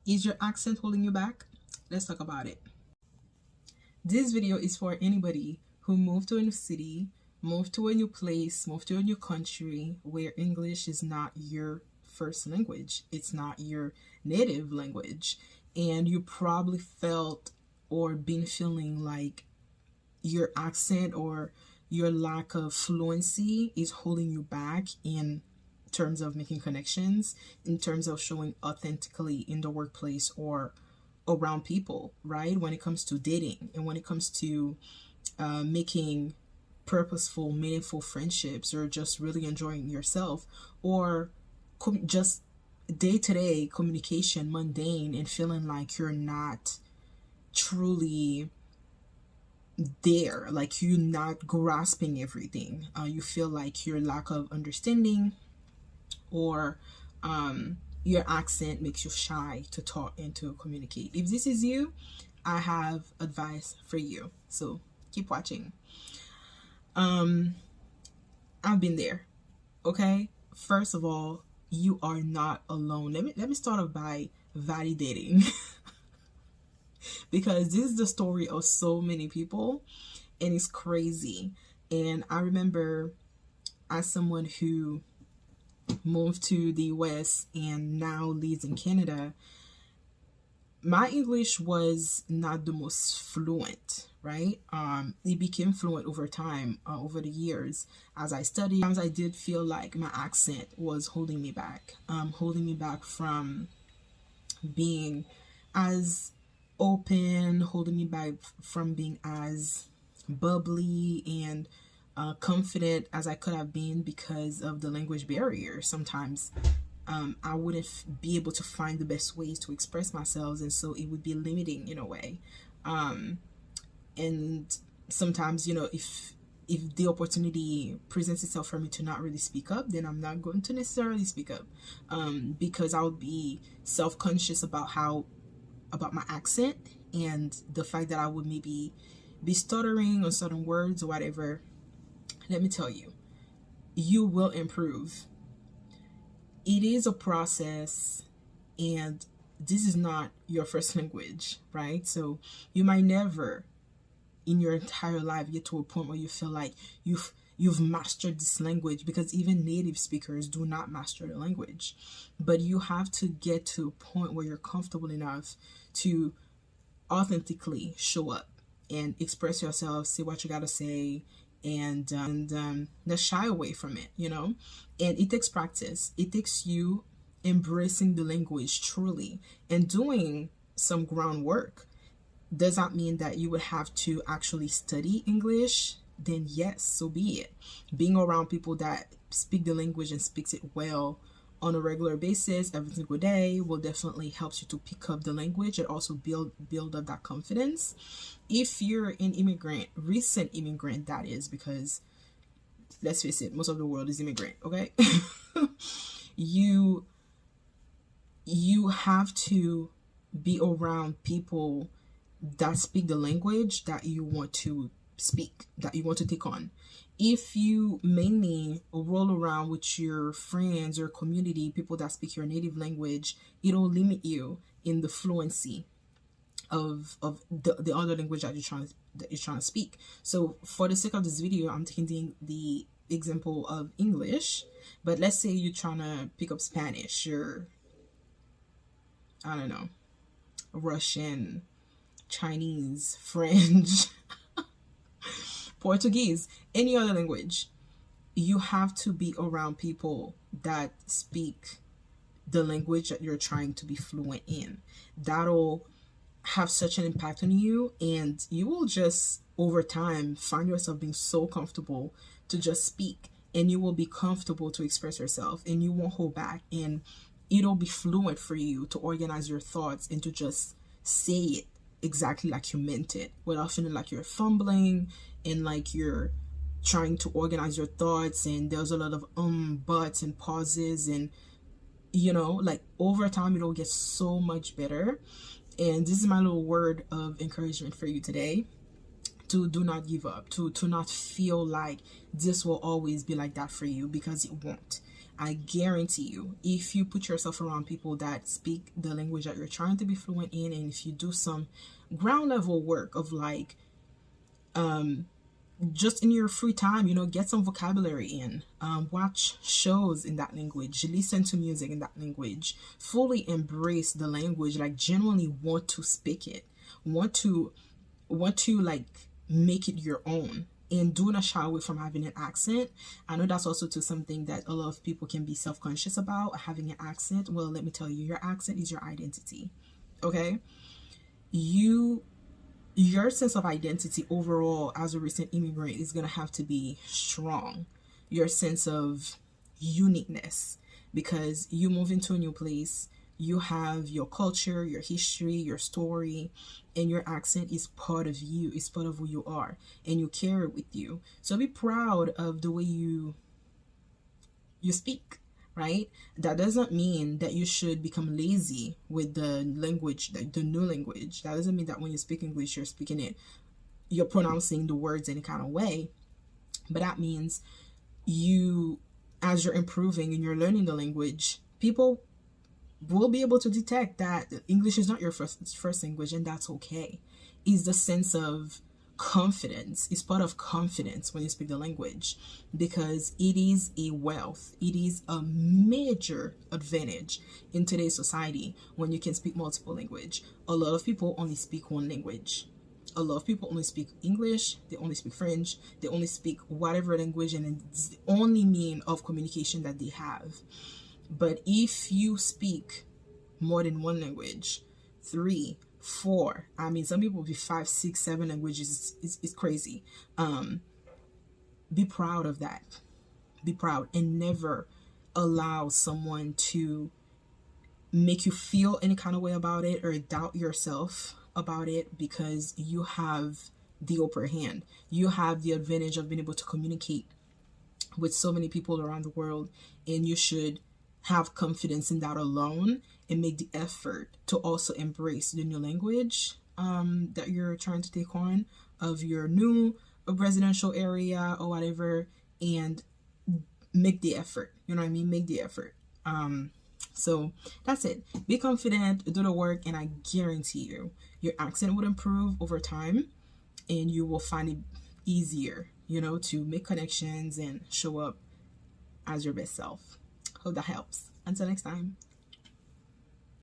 Is your accent holding you back? Let's talk about it. This video is for anybody who moved to a new city, moved to a new place, moved to a new country where English is not your first language. It's not your native language. And you probably felt or been feeling like your accent or your lack of fluency is holding you back in terms of making connections, in terms of showing authentically in the workplace or around people, right? When it comes to dating and when it comes to making purposeful, meaningful friendships, or just really enjoying yourself, or just day-to-day communication, mundane, and feeling like you're not truly there, like you're not grasping everything. You feel like your lack of understanding or your accent makes you shy to talk and to communicate. If this is you, I have advice for you. So keep watching. I've been there. Okay. First of all, you are not alone. Let me start off by validating because this is the story of so many people and it's crazy. And I remember, as someone who moved to the US and now lives in Canada, my English was not the most fluent, right? It became fluent over time, over the years as I studied. Sometimes I did feel like my accent was holding me back from being as open, holding me back from being as bubbly and confident as I could have been because of the language barrier. Sometimes I wouldn't be able to find the best ways to express myself, and so it would be limiting in a way. And sometimes, if the opportunity presents itself for me to not really speak up, then I'm not going to necessarily speak up because I'll be self-conscious about my accent and the fact that I would maybe be stuttering on certain words or whatever. Let me tell you, you will improve. It is a process, and this is not your first language, right? So you might never in your entire life get to a point where you feel like you've mastered this language, because even native speakers do not master the language. But you have to get to a point where you're comfortable enough to authentically show up and express yourself, say what you gotta say, and not shy away from it, and it takes practice. It takes you embracing the language truly and doing some groundwork. Does that mean that you would have to actually study English? Then yes, so be it. Being around people that speak the language and speaks it well on a regular basis every single day will definitely help you to pick up the language and also build up that confidence. If you're an immigrant, recent immigrant, that is, because let's face it, most of the world is immigrant, okay? you have to be around people that speak the language that you want to speak, that you want to take on. If you mainly roll around with your friends or community, people that speak your native language, it'll limit you in the fluency of the other language that you're trying to speak. So for the sake of this video, I'm taking the example of English, but let's say you're trying to pick up Spanish or I don't know, Russian, Chinese, French, Portuguese, any other language. You have to be around people that speak the language that you're trying to be fluent in. That'll have such an impact on you, and you will just over time find yourself being so comfortable to just speak, and you will be comfortable to express yourself, and you won't hold back, and it'll be fluent for you to organize your thoughts and to just say it exactly like you meant it without feeling like you're fumbling and like you're trying to organize your thoughts and there's a lot of buts and pauses, and like over time it'll get so much better. And this is my little word of encouragement for you today, to do not give up, to not feel like this will always be like that for you, because it won't. I guarantee you, if you put yourself around people that speak the language that you're trying to be fluent in, and if you do some ground level work of like, just in your free time, get some vocabulary in, watch shows in that language, listen to music in that language, fully embrace the language, like genuinely want to speak it, want to like make it your own, and do not shy away from having an accent. I know that's also to something that a lot of people can be self-conscious about, having an accent. Well, let me tell you, your accent is your identity. Okay? Your sense of identity overall as a recent immigrant is going to have to be strong. Your sense of uniqueness, because you move into a new place, you have your culture, your history, your story, and your accent is part of you, is part of who you are, and you carry it with you. So be proud of the way you speak, right? That doesn't mean that you should become lazy with the language, the new language. That doesn't mean that when you speak English, you're pronouncing the words any kind of way. But that means as you're improving and you're learning the language, people will be able to detect that English is not your first language, and that's okay. Is the sense of confidence. It's part of confidence when you speak the language, because it is a wealth. It is a major advantage in today's society when you can speak multiple language. A lot of people only speak one language. A lot of people only speak English, they only speak French, they only speak whatever language, and it's the only mean of communication that they have. But if you speak more than one language, 3, 4, I mean, some people be 5, 6, 7 languages. It's crazy. Be proud of that. Be proud, and never allow someone to make you feel any kind of way about it or doubt yourself about it, because you have the upper hand. You have the advantage of being able to communicate with so many people around the world, and you should have confidence in that alone, and make the effort to also embrace the new language that you're trying to take on of your new residential area or whatever, and make the effort. You know what I mean? Make the effort. So that's it. Be confident, do the work, and I guarantee you, your accent would improve over time, and you will find it easier, to make connections and show up as your best self. Hope that helps. Until next time.